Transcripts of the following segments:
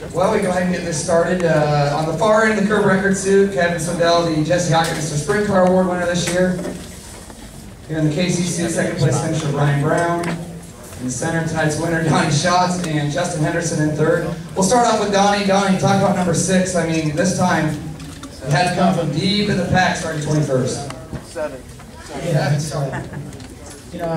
Well, we go ahead and get this started. On the far end, the curb record suit, Kevin Swindell, the Jesse Hawkins Sprint Car Award winner this year. Here in the KCC, second place finisher Ryan Brown. In the center, tonight's winner, Donny Schatz, and Justin Henderson in third. We'll start off with Donny. Donny, talk about number 6. I mean, this time, you had to come from deep in the pack, starting 21st. 7. Yeah, it's, you know,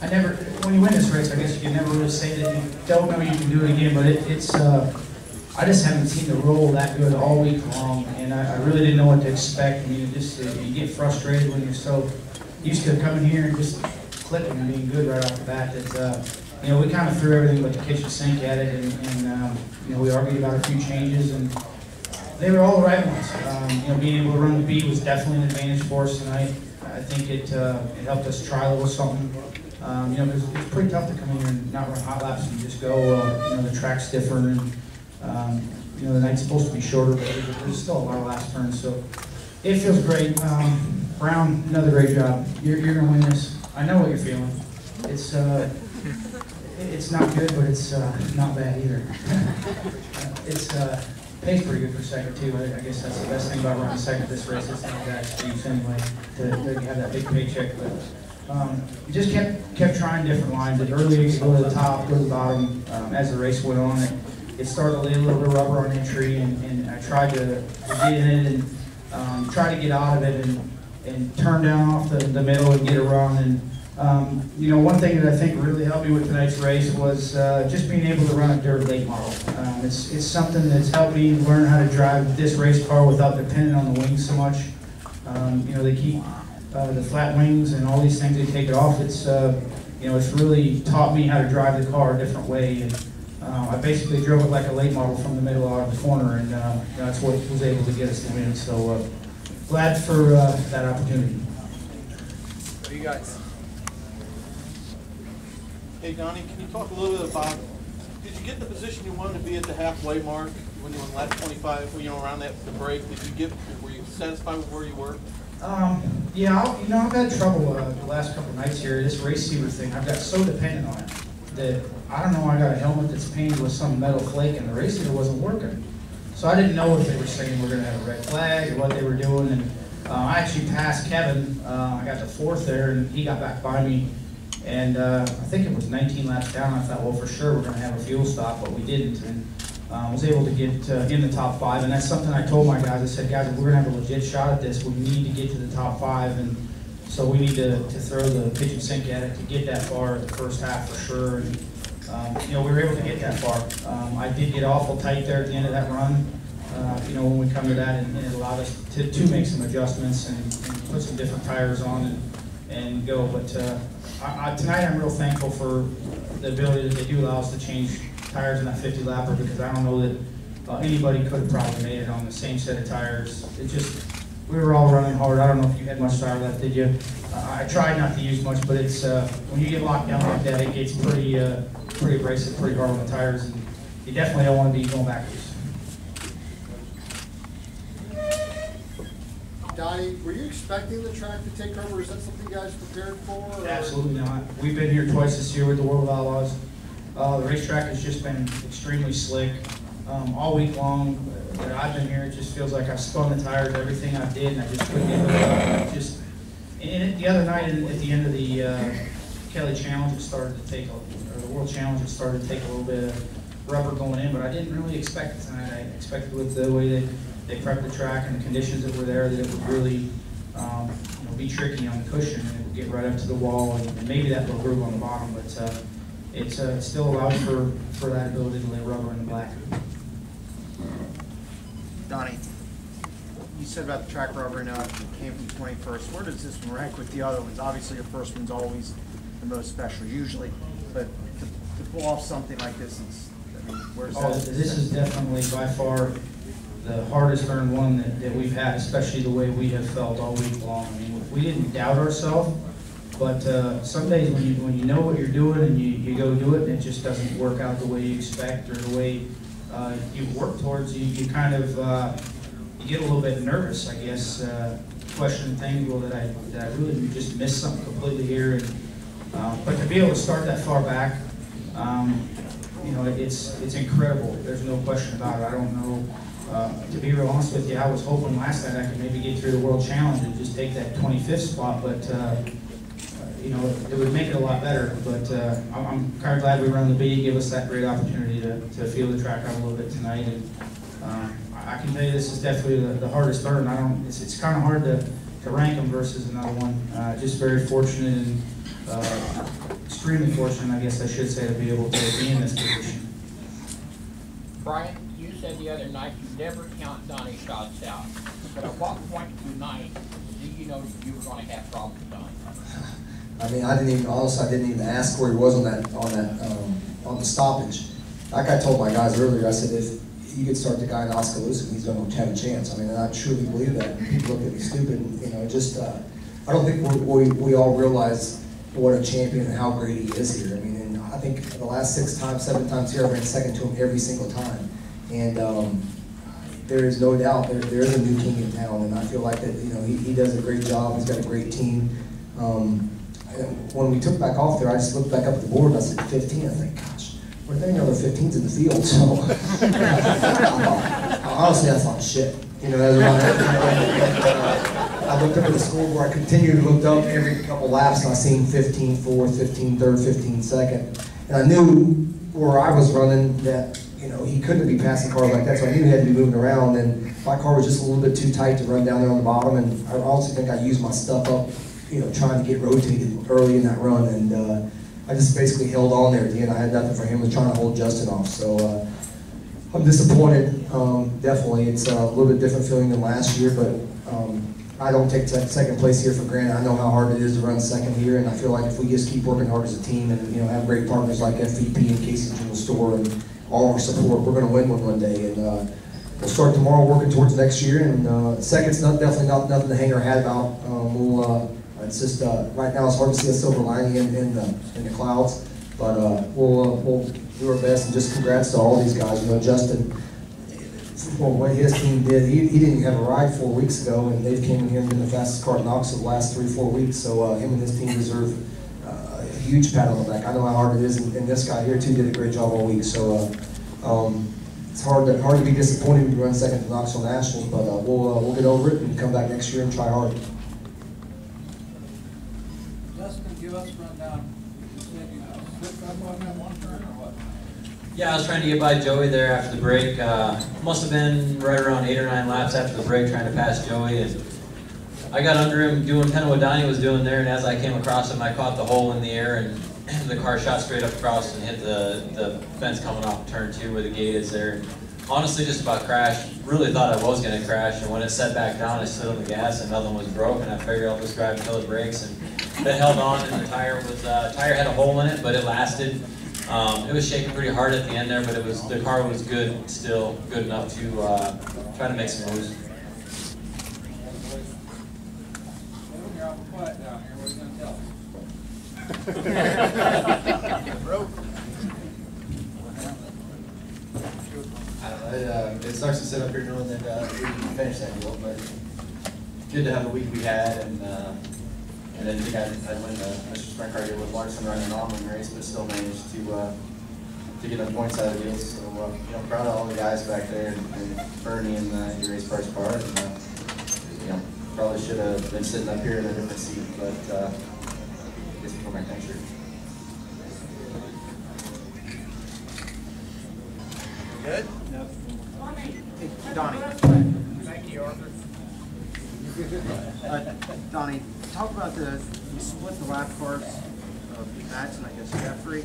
I never, when you win this race, I guess you can never really say that you don't know you can do it again, but it's, I just haven't seen the roll that good all week long, and I really didn't know what to expect. I mean, you get frustrated when you're so used to coming here and just clicking and being good right off the bat. That, you know, we kind of threw everything but the kitchen sink at it, and you know, we argued about a few changes, and they were all the right ones. You know, being able to run the beat was definitely an advantage for us tonight. I think it helped us try a little something. You know, it's pretty tough to come in here and not run hot laps and just go. You know, the track's different, and you know, the night's supposed to be shorter, but there's still a lot of laps turned, so it feels great. Brown, another great job. You're gonna win this. I know what you're feeling. It's not good, but it's not bad either. It's pays pretty good for second too. I guess that's the best thing about running second this race. It's not that excuse anyway to have that big paycheck. But you just kept trying different lines. Earlier you go to the top, go to the bottom. As the race went on, it started to lay a little bit of rubber on entry, and I tried to get in it and try to get out of it and turn down off the middle and get a run. And you know, one thing that I think really helped me with tonight's race was just being able to run a dirt late model. It's something that's helped me learn how to drive this race car without depending on the wings so much. You know, they keep the flat wings and all these things, they take it off. It's you know, it's really taught me how to drive the car a different way. And I basically drove it like a late model from the middle out of the corner, and that's what was able to get us the win. So glad for that opportunity. What do you guys? Hey Donny, can you talk a little bit about, did you get the position you wanted to be at the halfway mark when you were in lap 25, you know, around the break? Were you satisfied with where you were? Yeah, you know, I've had trouble the last couple nights here. This receiver thing, I've got so dependent on it that I don't know. I got a helmet that's painted with some metal flake, and the receiver wasn't working. So I didn't know if they were saying we're going to have a red flag or what they were doing. And I actually passed Kevin. I got to 4th there, and he got back by me. And I think it was 19 laps down. I thought, well, for sure we're going to have a fuel stop, but we didn't. And was able to get in the top 5. And that's something I told my guys. I said, guys, if we're going to have a legit shot at this, we need to get to the top 5. And so we need to throw the kitchen sink at it to get that far at the first half for sure. And you know, we were able to get that far. I did get awful tight there at the end of that run. You know, when we come to that, and it allowed us to make some adjustments and put some different tires on and go. But tonight I'm real thankful for the ability that they do allow us to change tires in that 50 lapper, because I don't know that anybody could have probably made it on the same set of tires. It just, we were all running hard. I don't know if you had much tire left, did you? I tried not to use much, but it's when you get locked down like that, it gets pretty abrasive, pretty hard on the tires, and you definitely don't want to be going backwards. Donny, were you expecting the track to take over? Is that something you guys prepared for? Or? Absolutely not. We've been here twice this year with the World of Outlaws. The racetrack has just been extremely slick all week long. That I've been here, it just feels like I've spun the tires, everything I did, and I just couldn't get it. And the other night at the end of the Kelly Challenge, it started to take, or the World Challenge, it started to take a little bit of rubber going in, but I didn't really expect it tonight. I expected with the way they prepped the track and the conditions that were there, that it would really you know, be tricky on the cushion, and it would get right up to the wall, and maybe that little groove on the bottom, but it still allowed for that ability to lay rubber in the black. Donny, you said about the track rubber, now it came from 21st. Where does this one rank with the other ones? Obviously, your first one's always the most special, usually, but to pull off something like this, I mean, where's that? This is definitely by far the hardest earned one that we've had, especially the way we have felt all week long. I mean, we didn't doubt ourselves, but some days when you know what you're doing and you go do it, and it just doesn't work out the way you expect or the way you work towards, you kind of you get a little bit nervous, I guess, questioning things. Well, that I really just missed something completely here, and but to be able to start that far back, you know, it's incredible. There's no question about it. I don't know. To be real honest with you, I was hoping last night I could maybe get through the World Challenge and just take that 25th spot, but you know, it would make it a lot better. But I'm kind of glad we run the B, give us that great opportunity to feel the track out a little bit tonight. And I can tell you this is definitely the hardest burn. It's kind of hard to rank them versus another one. Just very fortunate and extremely fortunate, I guess I should say, to be able to be in this position. Brian, you said the other night you never count Donny Schatz out. But at what point tonight did you know that you were going to have problems with Donny? I mean, I didn't even ask where he was on the stoppage. Like I told my guys earlier, I said if you could start the guy in Oskaloosa, he's going to have a chance. I mean, and I truly believe that. People look at me stupid, and, you know, just I don't think we all realize what a champion and how great he is here. I mean, and I think the last 7 times here, I ran second to him every single time. And there is no doubt there is a new king in town, and I feel like that, you know, he does a great job. He's got a great team. When we took back off there, I just looked back up at the board and I said 15. I think, gosh, we're thinking other 15s in the field. So honestly, I thought, shit. You know, as I looked up at the scoreboard. I continued to look up every couple laps, and I seen 15 fourth, 15 third, 15 second, and I knew where I was running that, you know, he couldn't be passing cars like that, so I knew he had to be moving around, and my car was just a little bit too tight to run down there on the bottom, and I also think I used my stuff up, you know, trying to get rotated early in that run, and I just basically held on there at the end. I had nothing for him. I was trying to hold Justin off, so I'm disappointed. Definitely, it's a little bit different feeling than last year, but I don't take second place here for granted. I know how hard it is to run second here, and I feel like if we just keep working hard as a team and, you know, have great partners like FVP and Casey General Store and all our support, we're going to win one day. And we'll start tomorrow working towards next year, and second's definitely nothing to hang our hat about. It's just right now it's hard to see a silver lining in the clouds, but we'll do our best, and just congrats to all these guys. You know, Justin, well, what his team did, he didn't even have a ride 4 weeks ago, and they've came in here and been the fastest car at Knoxville the last 3-4 weeks. So him and his team deserve a huge pat on the back. I know how hard it is, and this guy here too did a great job all week. So it's hard to be disappointed when we run second to Knoxville Nationals, but we'll get over it and come back next year and try hard. Justin, give us a rundown. You said you slipped up on that one turn or what? Yeah, I was trying to get by Joey there after the break. Must have been right around 8 or 9 laps after the break trying to pass Joey. And I got under him doing kind of what Donny was doing there, and as I came across him, I caught the hole in the air, and the car shot straight up across and hit the fence coming off turn 2 where the gate is there. And honestly, just about crashed. Really thought I was going to crash, and when it set back down, I stood on the gas and nothing was broken. I figured I'll just drive until it breaks, and it held on, and the tire had a hole in it, but it lasted. It was shaking pretty hard at the end there, but the car was good, still good enough to try to make some moves. You're awful quiet down here. What are you going to tell us? I don't know. It sucks to sit up here knowing that we didn't finish that deal, but good to have the week we had, and then think I'd win the Mr. Sprint Car deal with Larson running an on-wing race, but still managed to get the points out of the deal. So you know, proud of all the guys back there, and Bernie and the race parts car. And, you know, probably should have been sitting up here in a different seat, but I guess before my time shirt. Good? No. Hey, Donny. Thank you, Arthur. Donny, talk about you split the lap cards of Max and I guess Jeffrey.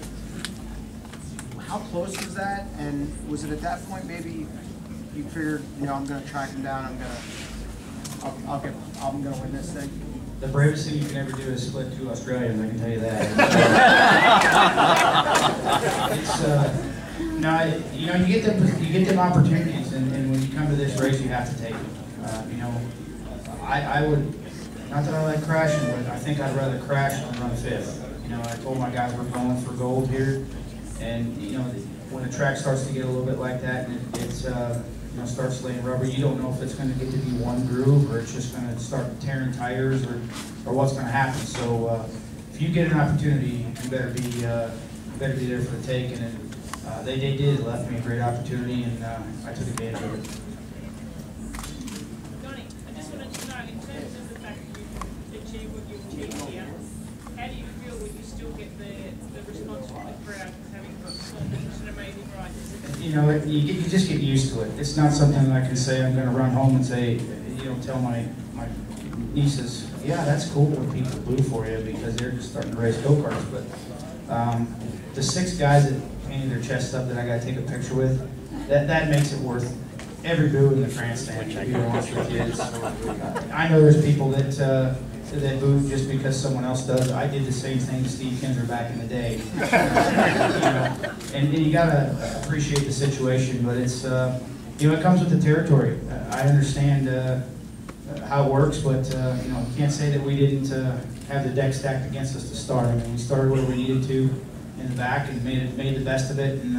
How close was that? And was it at that point maybe you figured, you know, I'm going to track him down, I'm going to win this thing? The bravest thing you can ever do is split 2 Australians, I can tell you that. No, you know, you get them opportunities, and when you come to this race, you have to take them. You know, I would, not that I like crashing, but I think I'd rather crash than run 5th. You know, I told my guys we're going for gold here, and you know, when the track starts to get a little bit like that, and it's you know, starts laying rubber, you don't know if it's going to get to be one groove or it's just going to start tearing tires or what's going to happen. So if you get an opportunity, you better be there for the taking. And they did. It left me a great opportunity, and I took advantage of it. Donny, I just wanted to know, in terms of the fact that you achieved what you achieved here, how do you feel when you still get the response from the crowd having performed such an amazing ride? You know, you just get used to it. It's not something that I can say, I'm going to run home and say, tell my nieces, yeah, that's cool when people boo for you because they're just starting to race go-karts. But the 6 guys that painted their chests up that I got to take a picture with, that makes it worth every boo in the grandstand, to be honest with you. I know there's people that boo just because someone else does. I did the same thing to Steve Kinder back in the day. And you gotta appreciate the situation, but it's it comes with the territory. I understand how it works, but you can't say that we didn't have the deck stacked against us to start. I mean, we started where we needed to in the back and made the best of it, and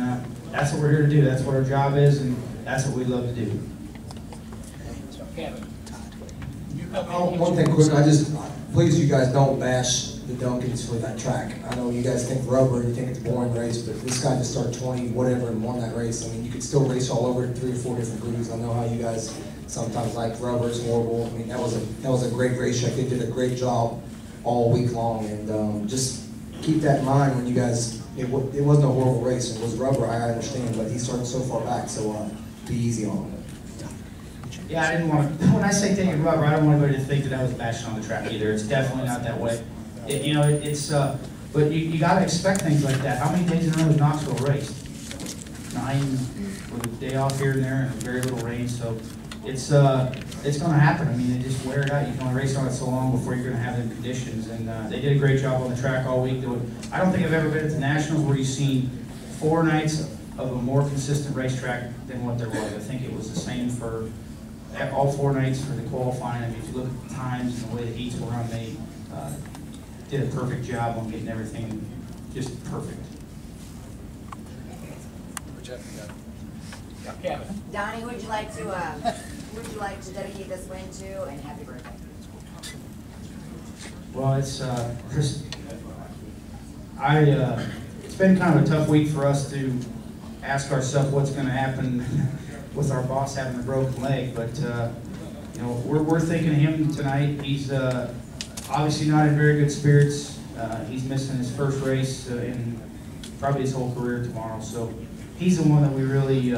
that's what we're here to do. That's what our job is, and that's what we love to do. Kevin, One thing quick, please you guys don't bash the Duncans for that track. I know you guys think rubber and you think it's a boring race, but this guy just started 20 whatever and won that race. I mean, you could still race all over 3 or 4 different grooves. I know how you guys sometimes like rubber is horrible. I mean, that was a great race track. They did a great job all week long, and just keep that in mind when you guys. It wasn't a horrible race. It was rubber, I understand, but he started so far back, so be easy on him. Yeah, I didn't want to, when I say taking rubber, I don't want anybody to think that I was bashing on the track either. It's definitely not that way. But you got to expect things like that. How many days in a row has Knoxville raced? 9 with a day off here and there and very little rain, so it's going to happen. I mean, they just wear it out. You can only race on it so long before you're going to have them conditions, and they did a great job on the track all week. I don't think I've ever been at the Nationals where you've seen 4 nights of a more consistent racetrack than what there was. I think it was the same for all 4 nights for the qualifying. I mean, if you look at the times and the way the heats were run, they did a perfect job on getting everything just perfect. Kevin. Donnie, who would you like to dedicate this win to, and happy birthday? Well, it's been kind of a tough week for us to ask ourselves what's going to happen with our boss having a broken leg, but we're thinking of him tonight. He's obviously not in very good spirits. He's missing his first race in probably his whole career tomorrow, so he's the one that we really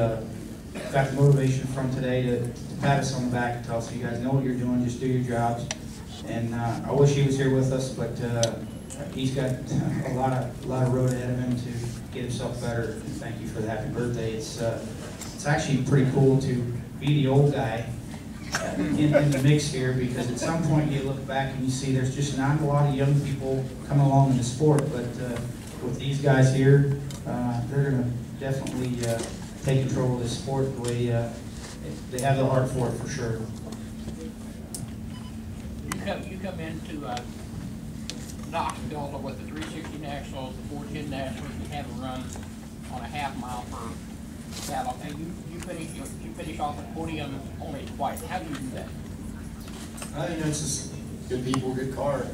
got the motivation from today to pat us on the back and tell us, you guys know what you're doing, just do your jobs. And I wish he was here with us, but he's got a lot of road ahead of him to get himself better. And thank you for the happy birthday. It's actually pretty cool to be the old guy in the mix here, because at some point you look back and you see there's just not a lot of young people coming along in the sport, but with these guys here, they're going to definitely take control of the sport the way they have the heart for it, for sure. You come into Knoxville with the 360 Nationals, the 410 Nationals. You have a run on a half-mile per battle, and you finish off at podium only twice. How do you do that? It's just good people, good car.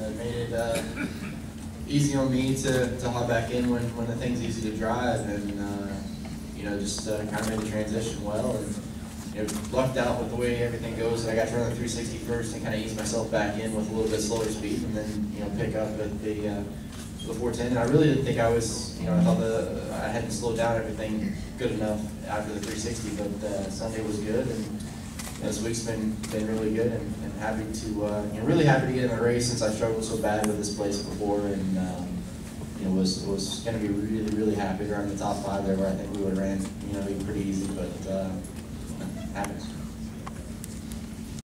It made it easy on me to hop back in when the thing's easy to drive, and just kind of made the transition well, and lucked out with the way everything goes. I got to run the 360 first and kind of ease myself back in with a little bit slower speed, and then pick up at the 410. And I really didn't think I was, I thought I hadn't slowed down everything good enough after the 360, but Sunday was good, and this week's been really good, and happy to really happy to get in the race since I struggled so bad with this place before, and was going to be really happy to run the top 5 there, where I think we would have ran pretty easy, but happens.